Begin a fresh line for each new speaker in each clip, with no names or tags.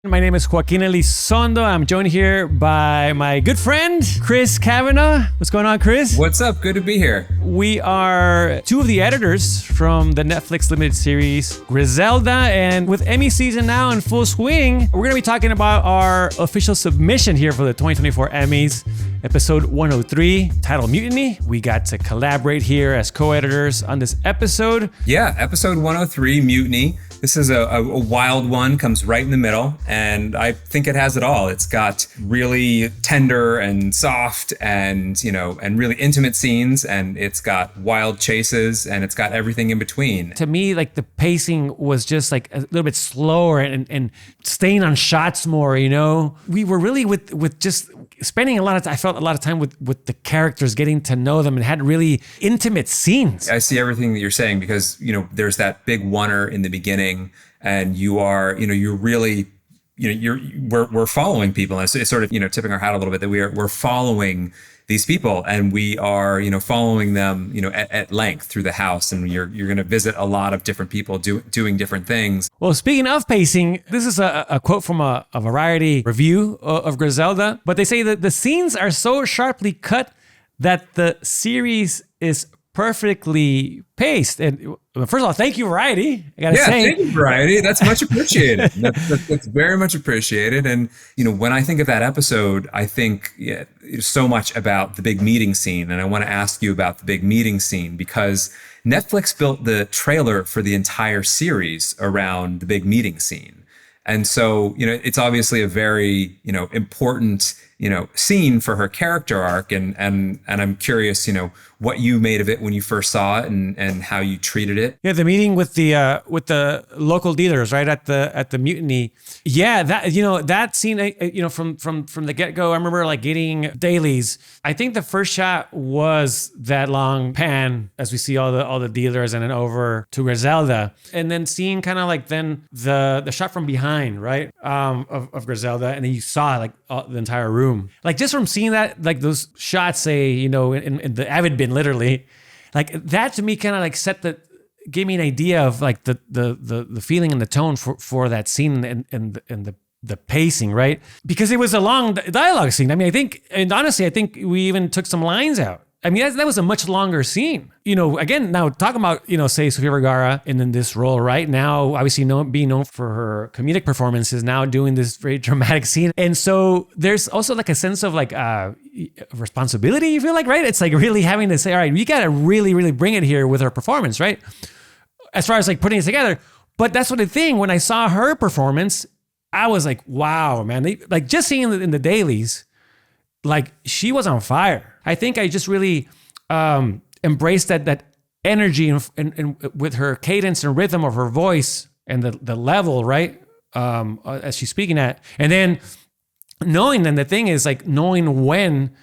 My name is Joaquin and Elizondo. I'm joined here by my good friend, Chris Cavanagh. What's going on, Chris?
What's up? Good to be here.
We are two of the editors from the Netflix limited series GRISELDA, and with Emmy season now in full swing, we're going to be talking about our official submission here for the 2024 Emmys, episode 103, titled Mutiny. We got to collaborate here as co-editors on this episode.
Yeah, episode 103, Mutiny. This is a wild one, comes right in the middle, and I think it has it all. It's got really tender and soft and, and really intimate scenes, and it's got wild chases, and it's got everything in between.
To me, like, the pacing was just like a little bit slower and staying on shots more, We were really with just spending I felt a lot of time with the characters, getting to know them, and had really intimate scenes.
I see everything that you're saying because, there's that big oneer in the beginning, and you are, you're really, we're following people. And it's sort of, tipping our hat a little bit that we're following these people, and we are, following them, at length through the house, and you're going to visit a lot of different people doing different things.
Well, speaking of pacing, this is a quote from a Variety review of GRISELDA, but they say that the scenes are so sharply cut that the series is perfectly paced. And first of all, thank you, Variety. I gotta say,
thank you, Variety. That's much appreciated. That's very much appreciated. And when I think of that episode, I think so much about the big meeting scene, and I want to ask you about the big meeting scene because Netflix built the trailer for the entire series around the big meeting scene. And so, it's obviously a very, important, scene for her character arc. And I'm curious, what you made of it when you first saw it and how you treated it.
Yeah, the meeting with the local dealers, right, at the Mutiny. Yeah, that scene, from the get-go, I remember like getting dailies. I think the first shot was that long pan as we see all the dealers and then over to GRISELDA, and then seeing kind of like then the shot from behind, right, of GRISELDA, and then you saw like the entire room. Like just from seeing that, like those shots, say, in the Avid bin, literally, like that to me kind of like gave me an idea of like the feeling and the tone for that scene and the pacing, right? Because it was a long dialogue scene. I mean, I think we even took some lines out. I mean, that was a much longer scene. Again, now talking about, say Sofia Vergara in this role right now, obviously being known for her comedic performances, now doing this very dramatic scene. And so there's also like a sense of like responsibility, you feel like, right? It's like really having to say, all right, we got to really, really bring it here with her performance, right? As far as like putting it together. But that's what the thing, when I saw her performance, I was like, wow, man. Like just seeing it in the dailies, like she was on fire. I think I just really embraced that energy and with her cadence and rhythm of her voice and the level, right? As she's speaking at, and then knowing, then the thing is like knowing when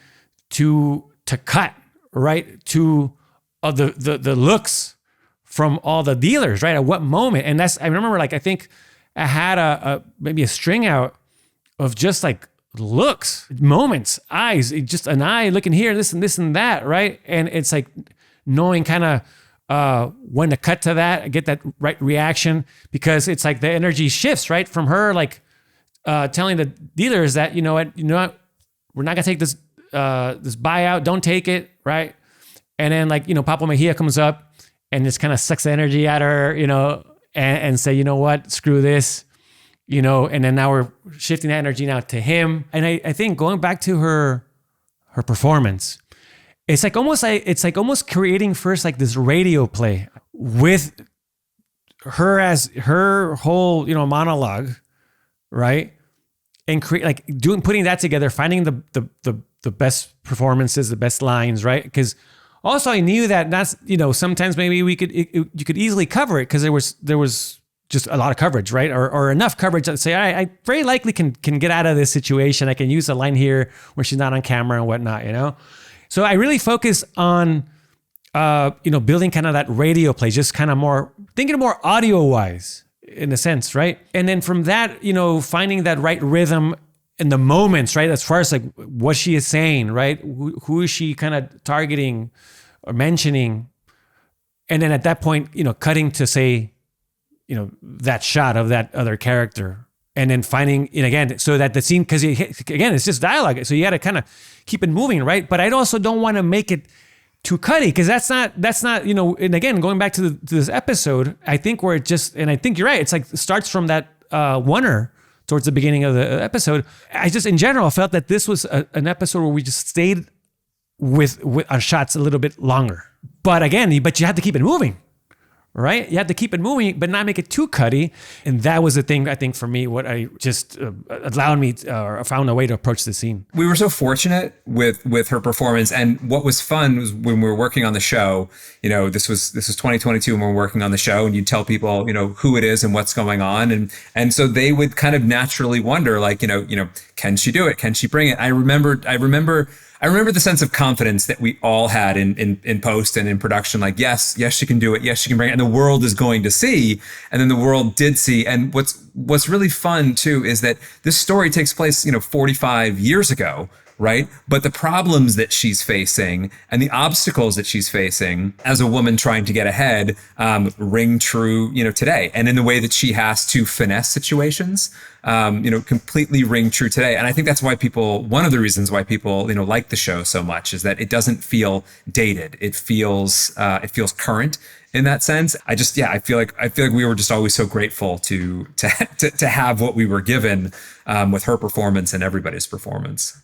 to cut, right? To the looks from all the dealers, right? At what moment? And I remember like, I think I had maybe a string out of just like looks, moments, eyes, just an eye looking here, this and that, right? And it's like knowing kind of when to cut to that, get that right reaction, because it's like the energy shifts, right? From her like telling the dealers that, you know what, we're not gonna take this buyout, don't take it, right? And then like, Papa Mejia comes up and just kind of sucks the energy out of her, and say, you know what, screw this. And then now we're shifting that energy now to him. And I think going back to her performance, it's almost creating first like this radio play with her as her whole, monologue, right? And putting that together, finding the best performances, the best lines, right? Because also I knew that that's, sometimes maybe you could easily cover it because there was just a lot of coverage, right? Or enough coverage to say, I very likely can get out of this situation. I can use a line here where she's not on camera and whatnot, So I really focus on, building kind of that radio play, just kind of thinking more audio wise in a sense, right? And then from that, finding that right rhythm in the moments, right? As far as like what she is saying, right? Who is she kind of targeting or mentioning? And then at that point, cutting to say, that shot of that other character, and then finding it again so that the scene, because again, it's just dialogue. So you got to kind of keep it moving, right? But I also don't want to make it too cutty, because that's not, you know, and again, going back to this episode, I think where it just, and I think you're right, it's like, it starts from that oneer towards the beginning of the episode. I just, in general, felt that this was an episode where we just stayed with our shots a little bit longer. But again, you had to keep it moving, right? You had to keep it moving, but not make it too cutty. And that was the thing, I think, for me, what I just allowed me or found a way to approach the scene.
We were so fortunate with her performance. And what was fun was when we were working on the show, you know, this was 2022 when we were working on the show, and you tell people, you know, who it is and what's going on. And so they would kind of naturally wonder, like, you know, can she do it? Can she bring it? I remember the sense of confidence that we all had in post and in production. Like, yes, she can do it. Yes, she can bring it. And the world is going to see. And then the world did see. And what's really fun too is that this story takes place, you know, 45 years ago, right? But the problems that she's facing and the obstacles that she's facing as a woman trying to get ahead ring true, you know, today. And in the way that she has to finesse situations, you know, completely ring true today. And I think that's why one of the reasons why people, you know, like the show so much is that it doesn't feel dated. It feels current in that sense. I feel like we were just always so grateful to have what we were given with her performance and everybody's performance.